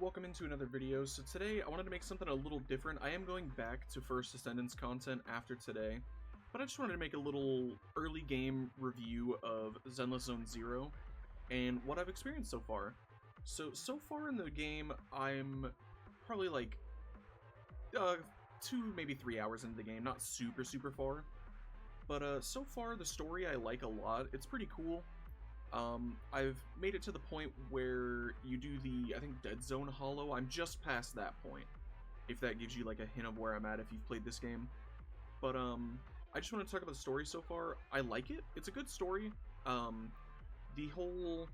welcome into another video. So today I wanted to make something a little different. I am going back to First Ascendance content after today, but I just wanted to make a little early game review of Zenless Zone 0 and what I've experienced so far. So far in the game, I'm probably like 2, maybe 3 hours into the game, not super far. But so far the story I like a lot. It's pretty cool. I've made it to the point where you do the, I think, Dead Zone Hollow. I'm just past that point, if that gives you like a hint of where I'm at if you've played this game. But I just want to talk about the story so far. I like it. It's a good story. The whole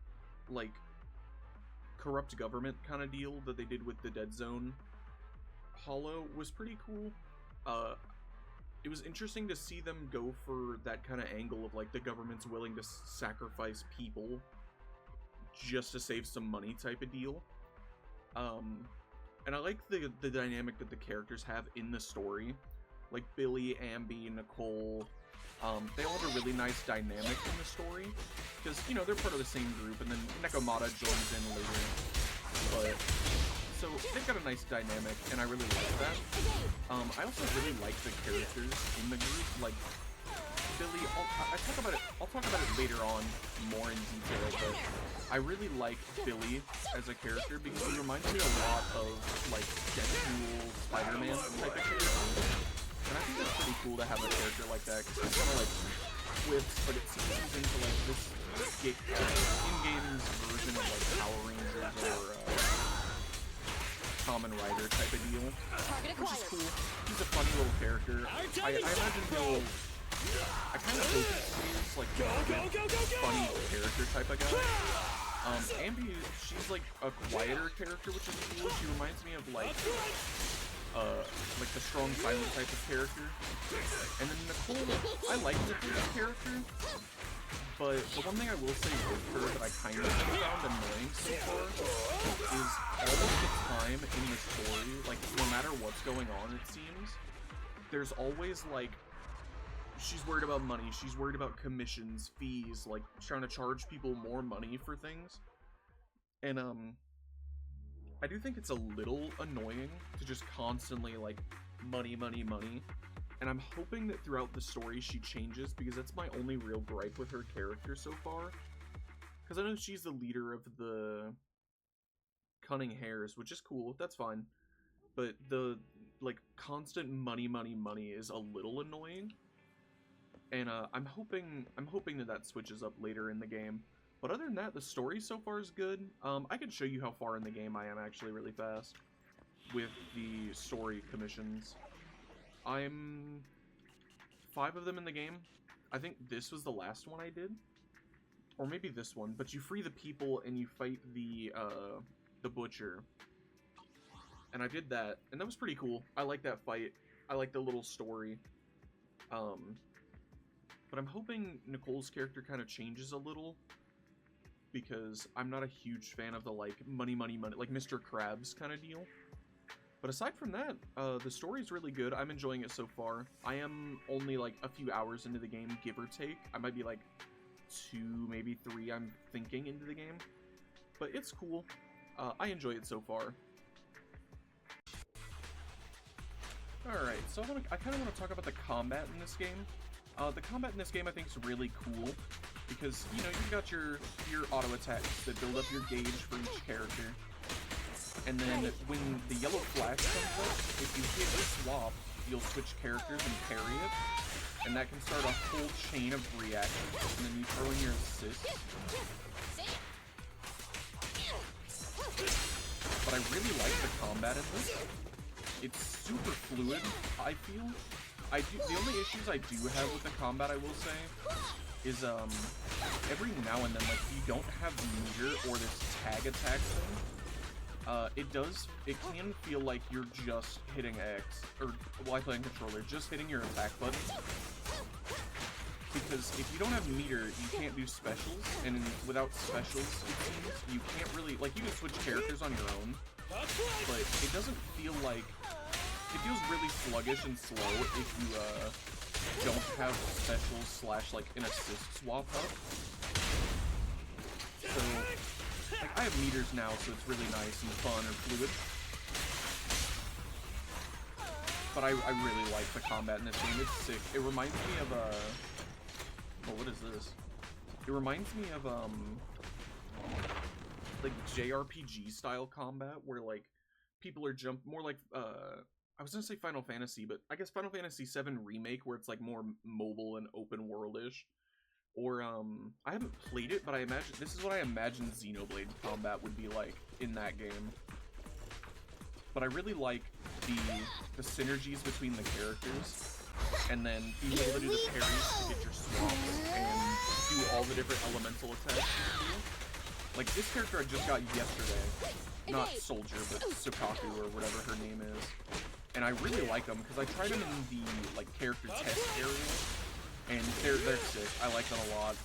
like corrupt government kind of deal that they did with the Dead Zone Hollow was pretty cool. It was interesting to see them go for that kind of angle of like the government's willing to sacrifice people just to save some money type of deal. And I like the dynamic that the characters have in the story. Like Billy, Ambi, Nicole, they all have a really nice dynamic in the story. Because, you know, they're part of the same group, and then Nekomata joins in later. But, so, they've got a nice dynamic, and I really like that. I also really like the characters in the group. Like, Billy, I'll talk about it later on more in detail, but I really like Billy as a character because he reminds me a lot of, like, Deadpool, Spider-Man type of character. And I think that's pretty cool to have a character like that, because it's kind of like whips, but it seems into like this in-game's version of like Power Rangers or Kamen Rider type of deal, which is cool. He's a funny little character. I imagine he'll. I kind of hope he's like a funny character type of guy. Ambi, she's like a quieter character, which is cool. She reminds me of like the strong silent type of character. And then Nicole, I like Nicole's character, but the one thing I will say with her that I kind of found annoying so far is all of the time in the story, like no matter what's going on, it seems, there's always like, she's worried about money, she's worried about commissions, fees, like trying to charge people more money for things. And I do think it's a little annoying to just constantly, like, money. And I'm hoping that throughout the story she changes, because that's my only real gripe with her character so far. Because I know she's the leader of the Cunning Hares, which is cool, that's fine. But the, like, constant money is a little annoying. And I'm hoping that switches up later in the game. But other than that, the story so far is good. I can show you how far in the game I am actually really fast with the story commissions. I'm 5 of them in the game. I think this was the last one I did. Or maybe this one. But you free the people and you fight the butcher. And I did that. And that was pretty cool. I like that fight. I like the little story. But I'm hoping Nicole's character kind of changes a little, because I'm not a huge fan of the, like, money, like Mr. Krabs kind of deal. But aside from that, the story's really good. I'm enjoying it so far. I am only, like, a few hours into the game, give or take. I might be, like, 2, maybe 3, I'm thinking, into the game. But it's cool. I enjoy it so far. Alright, so I kind of want to talk about the combat in this game. The combat in this game I think is really cool, because, you know, you've got your auto attacks that build up your gauge for each character. And then when the yellow flash comes up, if you hit swap, you'll switch characters and parry it. And that can start a whole chain of reactions, and then you throw in your assist. But I really like the combat in this. It's super fluid, I feel. The only issues I do have with the combat, I will say, is, every now and then, like, you don't have meter or this tag attack thing. It can feel like you're just hitting X, or, while I play on controller, just hitting your attack button. Because if you don't have meter, you can't do specials, and without specials, it seems, you can't really, like, you can switch characters on your own, but it doesn't feel like, it feels really sluggish and slow if you, don't have specials / like an assist swap up. So Like, I have meters now, so it's really nice and fun or fluid. But I really like the combat in this game. It's sick. It reminds me of, oh, what is this? It reminds me of, like, JRPG style combat, where, like, people are more like, I was gonna say Final Fantasy, but I guess Final Fantasy VII Remake, where it's, like, more mobile and open world-ish. Or, I haven't played it, but this is what I imagine Xenoblade combat would be like in that game. But I really like the synergies between the characters, and then being able to do the parries to get your swaps, and do all the different elemental attacks. Like, this character I just got yesterday, not Soldier, but Sukaku, or whatever her name is. And I really like them, because I tried them in the, like, character test area, and they're sick. I like them a lot.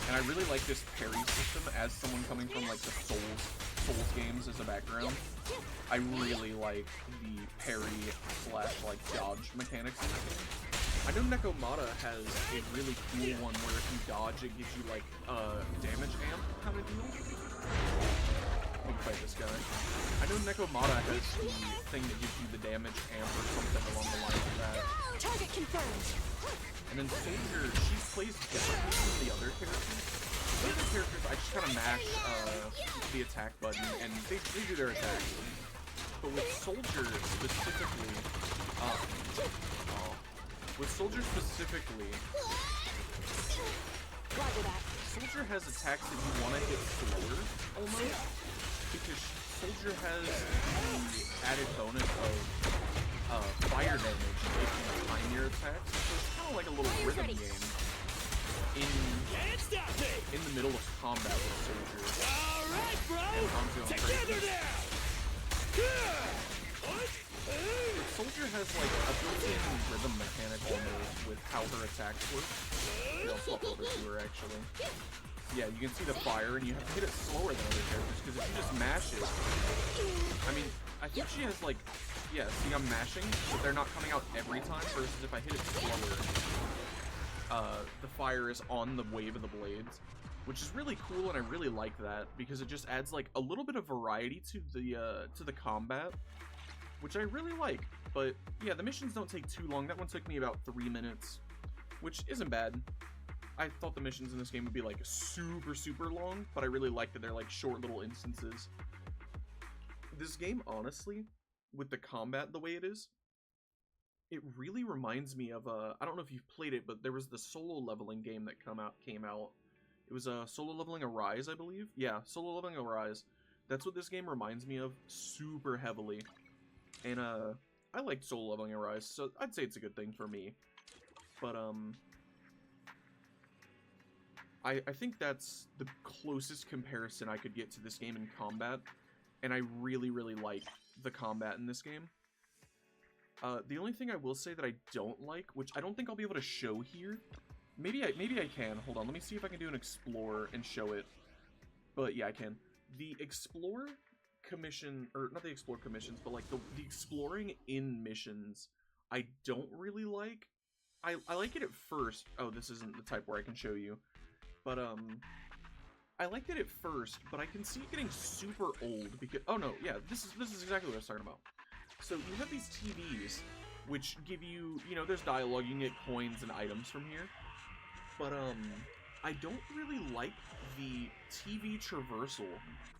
And I really like this parry system as someone coming from, like, the Souls games as a background. I really like the parry / like dodge mechanics in this game. I know Nekomata has a really cool one where if you dodge, it gives you like a damage amp kind of deal. Let me fight this guy. I know Nekomata has the thing that gives you the damage amp or something along the lines of that. Target confirmed. And then Soldier, she plays differently from the other characters. The other characters, I just kind of mash the attack button, and they do their attacks. But with Soldier specifically, Soldier has attacks that you want to hit slower, almost, because Soldier has the added bonus of fire damage if you time your attacks, so it's kind of like a little rhythm game in the middle of combat with Soldier. Alright, bro! Together now! Soldier has like a built-in rhythm mechanic almost with how her attacks work. I'll swap over to her actually. Yeah, you can see the fire and you have to hit it slower than other characters because if you just mash it, I mean, I think she has like, yeah, see I'm mashing, but they're not coming out every time versus if I hit it slower, the fire is on the wave of the blades, which is really cool and I really like that because it just adds like a little bit of variety to the combat, which I really like. But yeah, the missions don't take too long. That one took me about 3 minutes, which isn't bad. I thought the missions in this game would be like super long, but I really like that they're like short little instances. This game, honestly, with the combat the way it is, it really reminds me of I don't know if you've played it, but there was the solo leveling game that came out. It was Solo Leveling Arise, I believe. Yeah, Solo Leveling Arise. That's what this game reminds me of super heavily. And I liked Solo Leveling Arise, so I'd say it's a good thing for me. But I think that's the closest comparison I could get to this game in combat, and I really like the combat in this game. The only thing I will say that I don't like, which I don't think I'll be able to show here, maybe I can. Hold on, let me see if I can do an explore and show it. But yeah, I can. The explore commission, or not the explore commissions, but like the exploring in missions, I don't really like. I like it at first. Oh, this isn't the type where I can show you. But I liked it at first, but I can see it getting super old because oh no, yeah, this is exactly what I was talking about. So you have these TVs which give you, you know, there's dialogue, you can get coins and items from here. But I don't really like the TV traversal.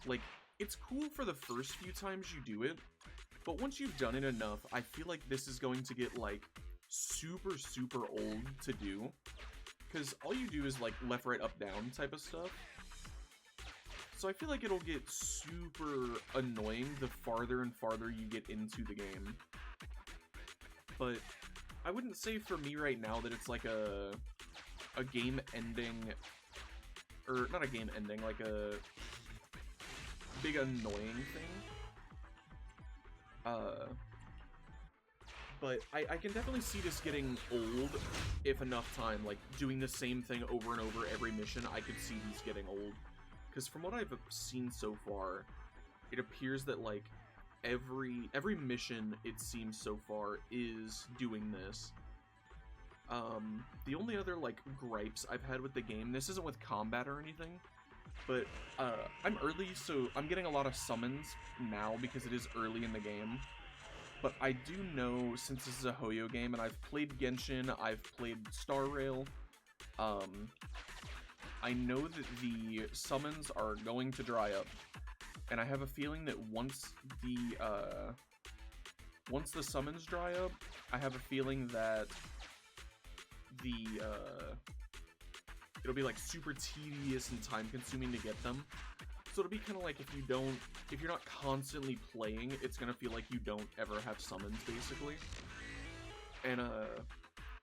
Like, it's cool for the first few times you do it, but once you've done it enough, I feel like this is going to get, like, super old to do. Because all you do is, like, left, right, up, down type of stuff. So I feel like it'll get super annoying the farther and farther you get into the game. But I wouldn't say for me right now that it's like a game ending, or not a game ending, like a big annoying thing. But I can definitely see this getting old if enough time, like doing the same thing over and over every mission. I could see these getting old, because from what I've seen so far, it appears that like every mission, it seems so far, is doing this. The only other like gripes I've had with the game, this isn't with combat or anything, But I'm early, so I'm getting a lot of summons now because it is early in the game. But I do know, since this is a Hoyo game, and I've played Genshin, I've played Star Rail, I know that the summons are going to dry up. And I have a feeling that once the summons dry up, I have a feeling that it'll be like super tedious and time consuming to get them. So it'll be kind of like if you're not constantly playing, it's gonna feel like you don't ever have summons, basically. And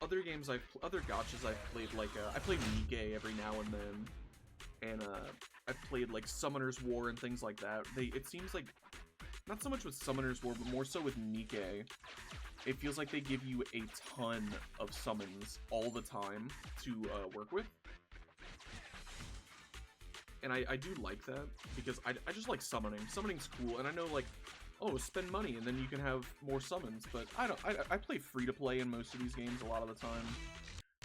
other gachas I've played, like I played Nikke every now and then, and I've played like Summoner's War and things like that. It seems like, not so much with Summoner's War, but more so with Nikke, it feels like they give you a ton of summons all the time to work with. And I do like that, because I just like summoning. Summoning's cool, and I know, like, oh, spend money and then you can have more summons, but I play free-to-play in most of these games a lot of the time,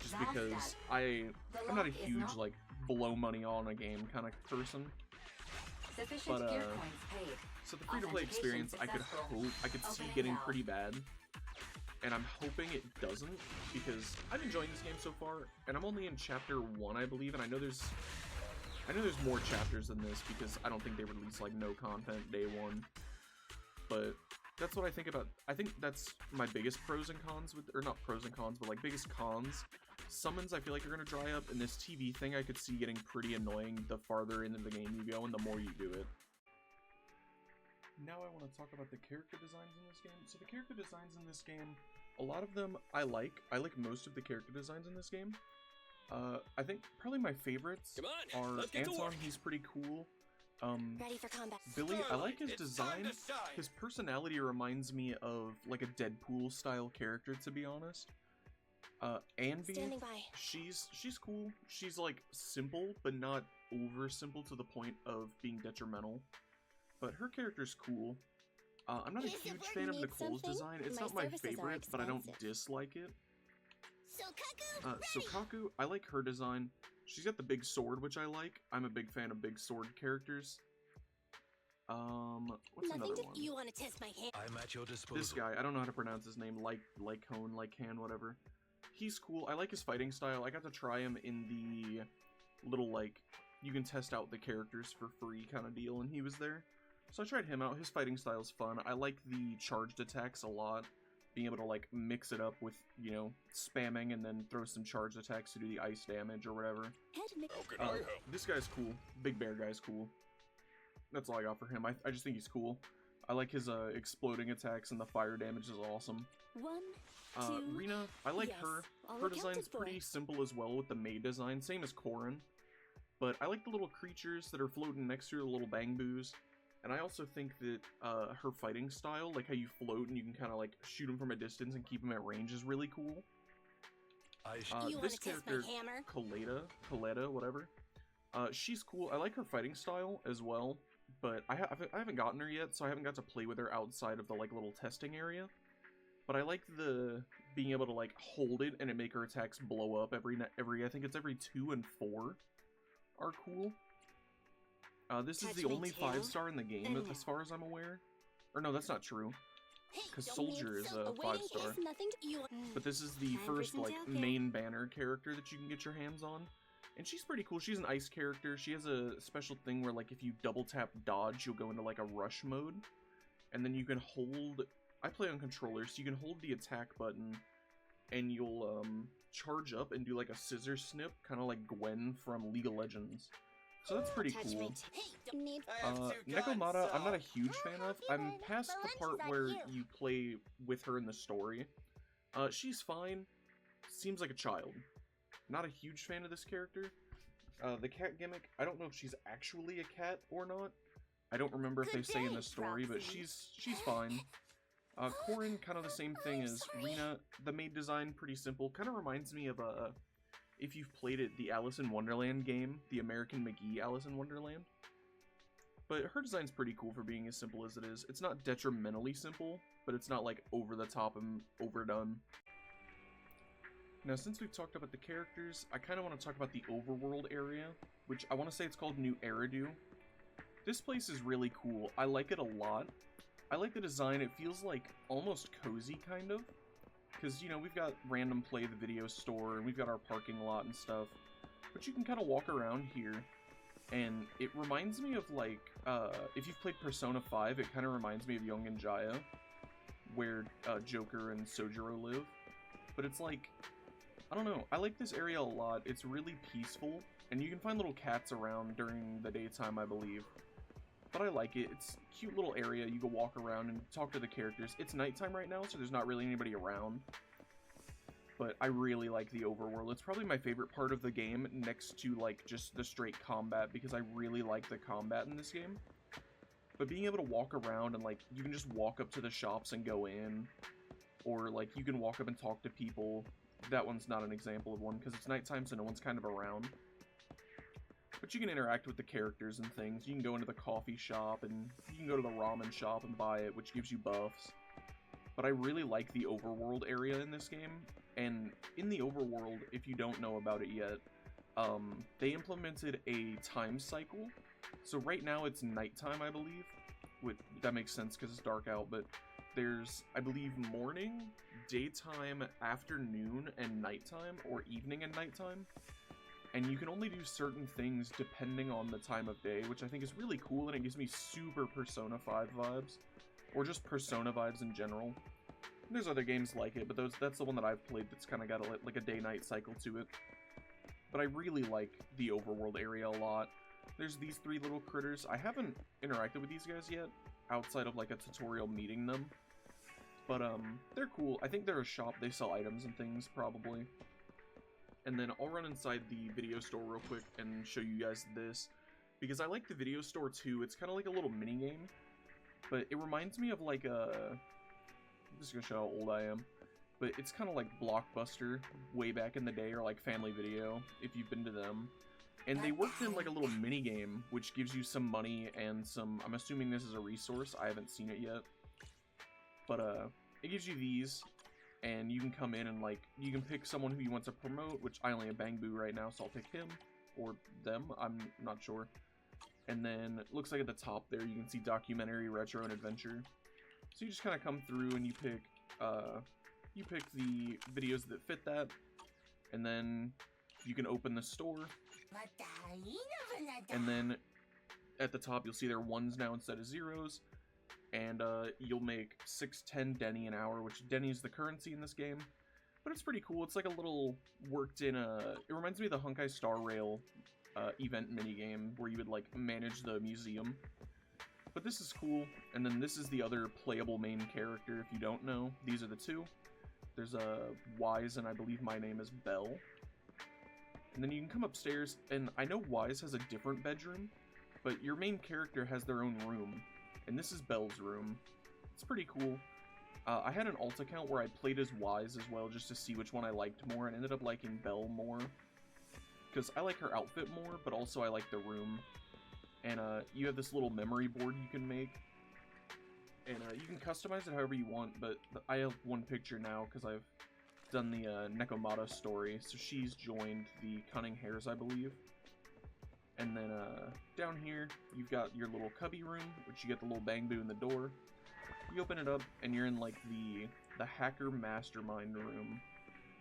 just because I'm not a huge, like, blow money on a game kind of person. But, so the free-to-play experience, I could see getting pretty bad, and I'm hoping it doesn't, because I'm enjoying this game so far, and I'm only in chapter 1, I believe, and I know there's more chapters than this, because I don't think they release, like, no content day one. But that's what I think about. I think that's my biggest pros and cons with, or not pros and cons, but like biggest cons. Summons I feel like are going to dry up, and this TV thing I could see getting pretty annoying the farther into the game you go and the more you do it. Now I want to talk about the character designs in this game. So the character designs in this game, a lot of them I like. I like most of the character designs in this game. I think probably my favorites are Anton, he's pretty cool. Ready for combat. Billy, I like his design. His personality reminds me of like a Deadpool style character, to be honest. Anby, she's cool. She's like simple, but not over simple to the point of being detrimental. But her character's cool. I'm not a huge fan of Nicole's design. It's not my favorite, but I don't dislike it. Sokaku, I like her design. She's got the big sword, which I like. I'm a big fan of big sword characters. What's another one? You want to test my hand? I'm at your disposal. This guy, I don't know how to pronounce his name. Lycan, whatever. He's cool. I like his fighting style. I got to try him in the little, like, you can test out the characters for free kind of deal, and he was there. So I tried him out. His fighting style's fun. I like the charged attacks a lot. Being able to, like, mix it up with, you know, spamming and then throw some charged attacks to do the ice damage or whatever. This guy's cool. Big Bear guy's cool. That's all I got for him. I just think he's cool. I like his exploding attacks, and the fire damage is awesome. Rina, I like her. Her design's pretty simple as well with the maid design, same as Corrin. But I like the little creatures that are floating next to her, the little bang-boos. And I also think that her fighting style, like how you float and you can kind of like shoot them from a distance and keep them at range, is really cool. This character, Coletta, whatever. She's cool. I like her fighting style as well, but I haven't gotten her yet, so I haven't got to play with her outside of the like little testing area. But I like the being able to like hold it and it make her attacks blow up every I think it's every 2 and 4 are cool. This is the only 5-star in the game, as far as I'm aware. Or no, that's not true. Because Soldier is a 5-star. But this is the first, like, main banner character that you can get your hands on. And she's pretty cool. She's an ice character. She has a special thing where, like, if you double tap dodge, you'll go into, like, a rush mode. And then you can hold... I play on controller, so you can hold the attack button, and you'll, charge up and do, like, a scissor snip, kind of like Gwen from League of Legends. So that's pretty cool. Nekomata, I'm not a huge fan of. I'm past the part where you play with her in the story. She's fine. Seems like a child. Not a huge fan of this character. The cat gimmick, I don't know if she's actually a cat or not. I don't remember if they say in the story, but she's fine. Corrin, kind of the same thing as Rina. The maid design, pretty simple. Kind of reminds me of if you've played it, the Alice in Wonderland game, the American McGee Alice in Wonderland. But her design's pretty cool for being as simple as it is. It's not detrimentally simple, but it's not like over the top and overdone. Now, since we've talked about the characters, I kind of want to talk about the overworld area, which I want to say it's called New Eridu. This place is really cool. I like it a lot. I like the design. It feels like almost cozy, kind of. Because, you know, we've got random play the video store, and we've got our parking lot and stuff. But you can kind of walk around here, and it reminds me of, like, if you've played Persona 5, it kind of reminds me of Young and Jaya, where Joker and Sojiro live. But it's like, I don't know, I like this area a lot. It's really peaceful, and you can find little cats around during the daytime, I believe. But I like it. It's a cute little area. You go walk around and talk to the characters. It's nighttime right now, so there's not really anybody around. But I really like the overworld. It's probably my favorite part of the game, next to, like, just the straight combat, because I really like the combat in this game. But being able to walk around and, like, you can just walk up to the shops and go in. Or, like, you can walk up and talk to people. That one's not an example of one, because it's nighttime, so no one's kind of around. But you can interact with the characters and things. You can go into the coffee shop, and you can go to the ramen shop and buy it, which gives you buffs. But I really like the overworld area in this game. And in the overworld, if you don't know about it yet, they implemented a time cycle. So right now it's nighttime, I believe. That makes sense because it's dark out, but there's, I believe, morning, daytime, afternoon, and nighttime, or evening and nighttime. And you can only do certain things depending on the time of day, which I think is really cool, and it gives me super Persona 5 vibes. Or just Persona vibes in general. And there's other games like it, but that's the one that I've played that's kind of got like a day-night cycle to it. But I really like the overworld area a lot. There's these three little critters. I haven't interacted with these guys yet, outside of like a tutorial meeting them. But they're cool. I think they're a shop. They sell items and things, probably. And then I'll run inside the video store real quick and show you guys this. Because I like the video store too. It's kind of like a little mini game. But it reminds me of like a... I'm just going to show how old I am. But it's kind of like Blockbuster way back in the day, or like Family Video, if you've been to them. And they worked in like a little mini game, which gives you some money and some... I'm assuming this is a resource. I haven't seen it yet. But it gives you these. And you can come in and, like, you can pick someone who you want to promote, which I only have Bangbu right now, so I'll pick him. Or them, I'm not sure. And then, it looks like at the top there, you can see documentary, retro, and adventure. So you just kind of come through and you pick the videos that fit that. And then, you can open the store. And then, at the top, you'll see there are ones now instead of zeros. And you'll make 610 Denny an hour, which Denny is the currency in this game. But it's pretty cool. It's like a little worked in it reminds me of the Honkai Star Rail event minigame, where you would like manage the museum. But this is cool. And then this is the other playable main character, if you don't know. These are the two. There's Wise, and I believe my name is Belle. And then you can come upstairs, and I know Wise has a different bedroom, but your main character has their own room. And this is Belle's room. It's pretty cool. I had an alt account where I played as Wise as well, just to see which one I liked more, and ended up liking Belle more. Because I like her outfit more, but also I like the room. And you have this little memory board you can make. And you can customize it however you want, but I have one picture now, because I've done the Nekomata story. So she's joined the Cunning Hares, I believe. And then down here, you've got your little cubby room, which you get the little Bangbu in the door. You open it up, and you're in like the Hacker Mastermind room.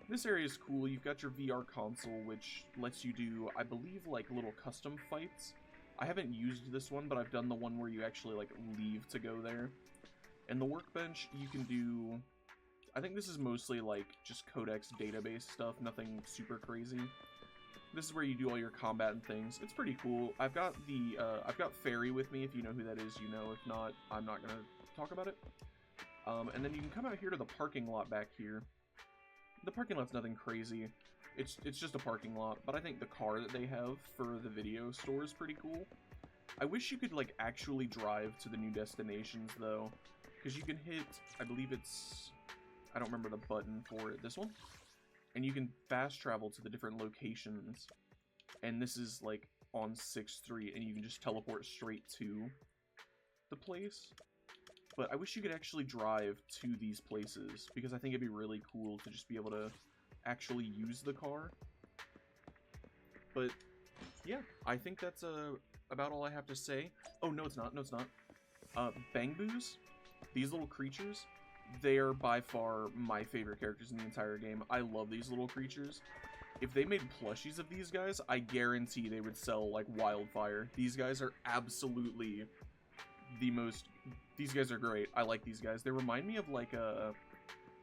This area is cool. You've got your VR console, which lets you do, I believe, like little custom fights. I haven't used this one, but I've done the one where you actually like leave to go there. And the workbench, you can do... I think this is mostly like just codex database stuff, nothing super crazy. This is where you do all your combat and things. It's pretty cool. I've got Fairy with me. If you know who that is, you know. If not, I'm not gonna talk about it. And then you can come out here to the parking lot back here. The parking lot's nothing crazy. It's just a parking lot. But I think the car that they have for the video store is pretty cool. I wish you could like actually drive to the new destinations though, because you can hit. I believe it's. I don't remember the button for it. This one. And you can fast travel to the different locations. And this is like on 6th Street, and you can just teleport straight to the place. But I wish you could actually drive to these places, because I think it'd be really cool to just be able to actually use the car. But yeah, I think that's about all I have to say. Oh, no it's not, no it's not. Bangboos, these little creatures, they are by far my favorite characters in the entire game. I love these little creatures. If they made plushies of these guys, I guarantee they would sell like wildfire. These guys are absolutely the most... These guys are great. I like these guys. They remind me of like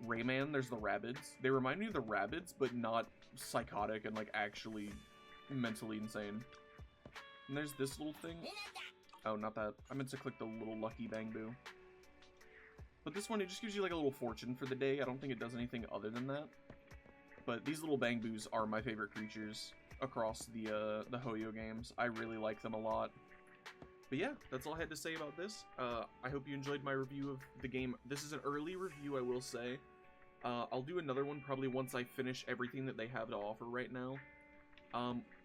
Rayman. There's the Rabbids. They remind me of the Rabbids, but not psychotic and like actually mentally insane. And there's this little thing. Oh, not that. I meant to click the little lucky Bangboo. But this one, it just gives you like a little fortune for the day. I don't think it does anything other than that. But these little Bangboos are my favorite creatures across the Hoyo games. I really like them a lot. But yeah, that's all I had to say about this. I hope you enjoyed my review of the game. This is an early review, I will say. I'll do another one probably once I finish everything that they have to offer right now.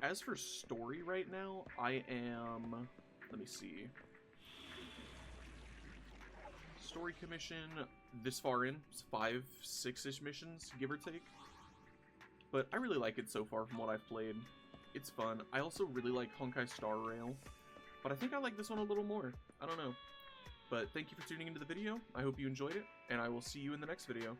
As for story right now, I am... Let me see. Story commission this far in. It's 5, 6-ish missions, give or take. But I really like it so far from what I've played. It's fun. I also really like Honkai Star Rail. But I think I like this one a little more. I don't know. But thank you for tuning into the video. I hope you enjoyed it, and I will see you in the next video.